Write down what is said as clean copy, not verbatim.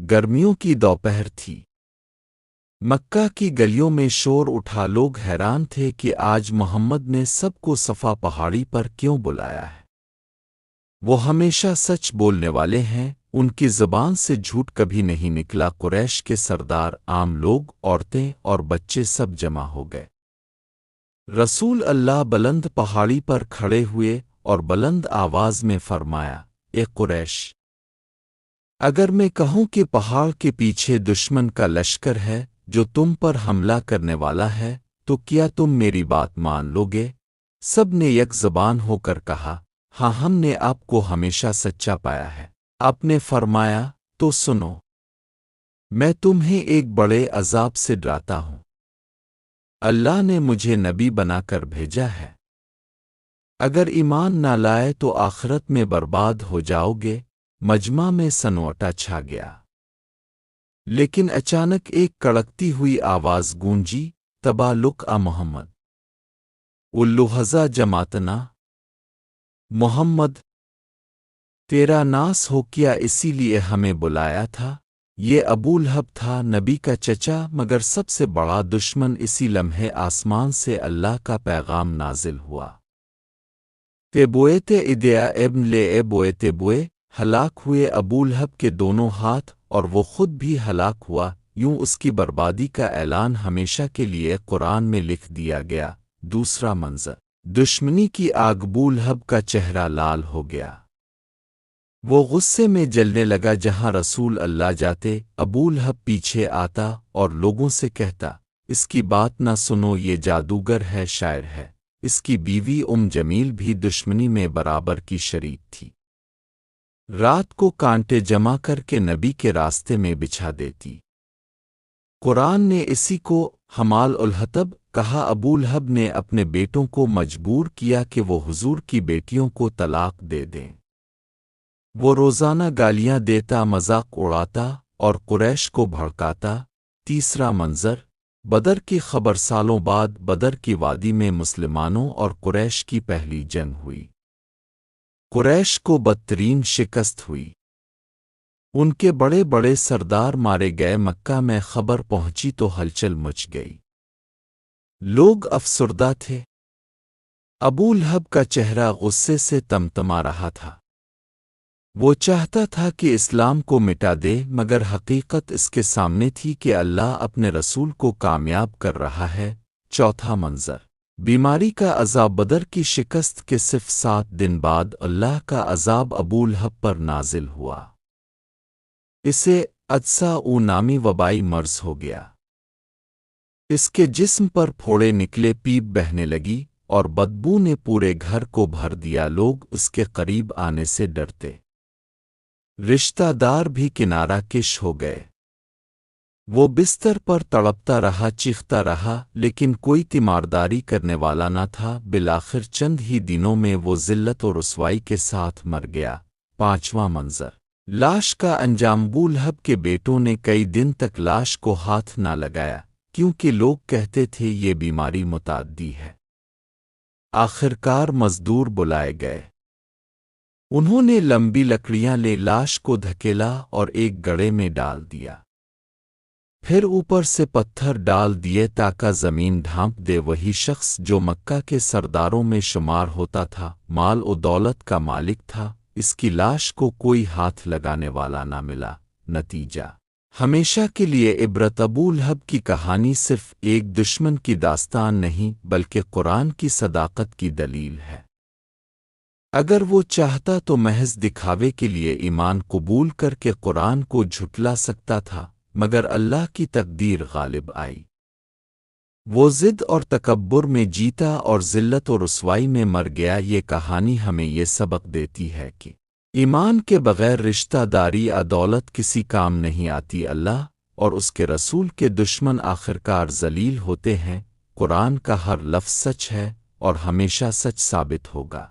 گرمیوں کی دوپہر تھی۔ مکہ کی گلیوں میں شور اٹھا، لوگ حیران تھے کہ آج محمد نے سب کو صفا پہاڑی پر کیوں بلایا ہے۔ وہ ہمیشہ سچ بولنے والے ہیں، ان کی زبان سے جھوٹ کبھی نہیں نکلا۔ قریش کے سردار، عام لوگ، عورتیں اور بچے سب جمع ہو گئے۔ رسول اللہ بلند پہاڑی پر کھڑے ہوئے اور بلند آواز میں فرمایا، اے قریش! اگر میں کہوں کہ پہاڑ کے پیچھے دشمن کا لشکر ہے جو تم پر حملہ کرنے والا ہے تو کیا تم میری بات مان لو گے؟ سب نے یک زبان ہو کر کہا، ہاں، ہم نے آپ کو ہمیشہ سچا پایا ہے۔ آپ نے فرمایا، تو سنو، میں تمہیں ایک بڑے عذاب سے ڈراتا ہوں۔ اللہ نے مجھے نبی بنا کر بھیجا ہے۔ اگر ایمان نہ لائے تو آخرت میں برباد ہو جاؤ گے۔ مجمع میں سنوٹا چھا گیا، لیکن اچانک ایک کڑکتی ہوئی آواز گونجی، تبا لک محمد الحزا جماعتنا۔ محمد، تیرا ناس ہو کیا؟ اسی لیے ہمیں بلایا تھا؟ یہ ابو لہب تھا، نبی کا چچا، مگر سب سے بڑا دشمن۔ اسی لمحے آسمان سے اللہ کا پیغام نازل ہوا، تے بوئے تے ادیا ابن لے اے بوئے تے بوئے، ہلاک ہوئے ابو لہب کے دونوں ہاتھ اور وہ خود بھی ہلاک ہوا۔ یوں اس کی بربادی کا اعلان ہمیشہ کے لیے قرآن میں لکھ دیا گیا۔ دوسرا منظر، دشمنی کی آگ۔ ابو لہب کا چہرہ لال ہو گیا، وہ غصے میں جلنے لگا۔ جہاں رسول اللہ جاتے، ابو لہب پیچھے آتا اور لوگوں سے کہتا، اس کی بات نہ سنو، یہ جادوگر ہے، شاعر ہے۔ اس کی بیوی جمیل بھی دشمنی میں برابر کی شریک تھی۔ رات کو کانٹے جمع کر کے نبی کے راستے میں بچھا دیتی۔ قرآن نے اسی کو حمال الحطب کہا۔ ابو لہب نے اپنے بیٹوں کو مجبور کیا کہ وہ حضور کی بیٹیوں کو طلاق دے دیں۔ وہ روزانہ گالیاں دیتا، مذاق اڑاتا اور قریش کو بھڑکاتا۔ تیسرا منظر، بدر کی خبر۔ سالوں بعد بدر کی وادی میں مسلمانوں اور قریش کی پہلی جنگ ہوئی۔ قریش کو بدترین شکست ہوئی، ان کے بڑے بڑے سردار مارے گئے۔ مکہ میں خبر پہنچی تو ہلچل مچ گئی، لوگ افسردہ تھے۔ ابو لہب کا چہرہ غصے سے تمتما رہا تھا، وہ چاہتا تھا کہ اسلام کو مٹا دے، مگر حقیقت اس کے سامنے تھی کہ اللہ اپنے رسول کو کامیاب کر رہا ہے۔ چوتھا منظر، بیماری کا عذاب۔ بدر کی شکست کے صرف 7 دن بعد اللہ کا عذاب ابو لہب پر نازل ہوا۔ اسے عدسہ نامی وبائی مرض ہو گیا، اس کے جسم پر پھوڑے نکلے، پیپ بہنے لگی اور بدبو نے پورے گھر کو بھر دیا۔ لوگ اس کے قریب آنے سے ڈرتے، رشتہ دار بھی کنارہ کش ہو گئے۔ وہ بستر پر تڑپتا رہا، چیختا رہا، لیکن کوئی تیمارداری کرنے والا نہ تھا۔ بالآخر چند ہی دنوں میں وہ ذلت و رسوائی کے ساتھ مر گیا۔ پانچواں منظر، لاش کا انجام۔ ابو لہب کے بیٹوں نے کئی دن تک لاش کو ہاتھ نہ لگایا، کیونکہ لوگ کہتے تھے یہ بیماری متعدی ہے۔ آخرکار مزدور بلائے گئے، انہوں نے لمبی لکڑیاں لے لاش کو دھکیلا اور ایک گڑھے میں ڈال دیا، پھر اوپر سے پتھر ڈال دیے تاکہ زمین ڈھانپ دے۔ وہی شخص جو مکہ کے سرداروں میں شمار ہوتا تھا، مال و دولت کا مالک تھا، اس کی لاش کو کوئی ہاتھ لگانے والا نہ ملا۔ نتیجہ، ہمیشہ کے لیے عبرت۔ ابو لہب کی کہانی صرف ایک دشمن کی داستان نہیں، بلکہ قرآن کی صداقت کی دلیل ہے۔ اگر وہ چاہتا تو محض دکھاوے کے لیے ایمان قبول کر کے قرآن کو جھٹلا سکتا تھا، مگر اللہ کی تقدیر غالب آئی۔ وہ ضد اور تکبر میں جیتا اور ذلت و رسوائی میں مر گیا۔ یہ کہانی ہمیں یہ سبق دیتی ہے کہ ایمان کے بغیر رشتہ داری یا دولت کسی کام نہیں آتی۔ اللہ اور اس کے رسول کے دشمن آخرکار ذلیل ہوتے ہیں۔ قرآن کا ہر لفظ سچ ہے اور ہمیشہ سچ ثابت ہوگا۔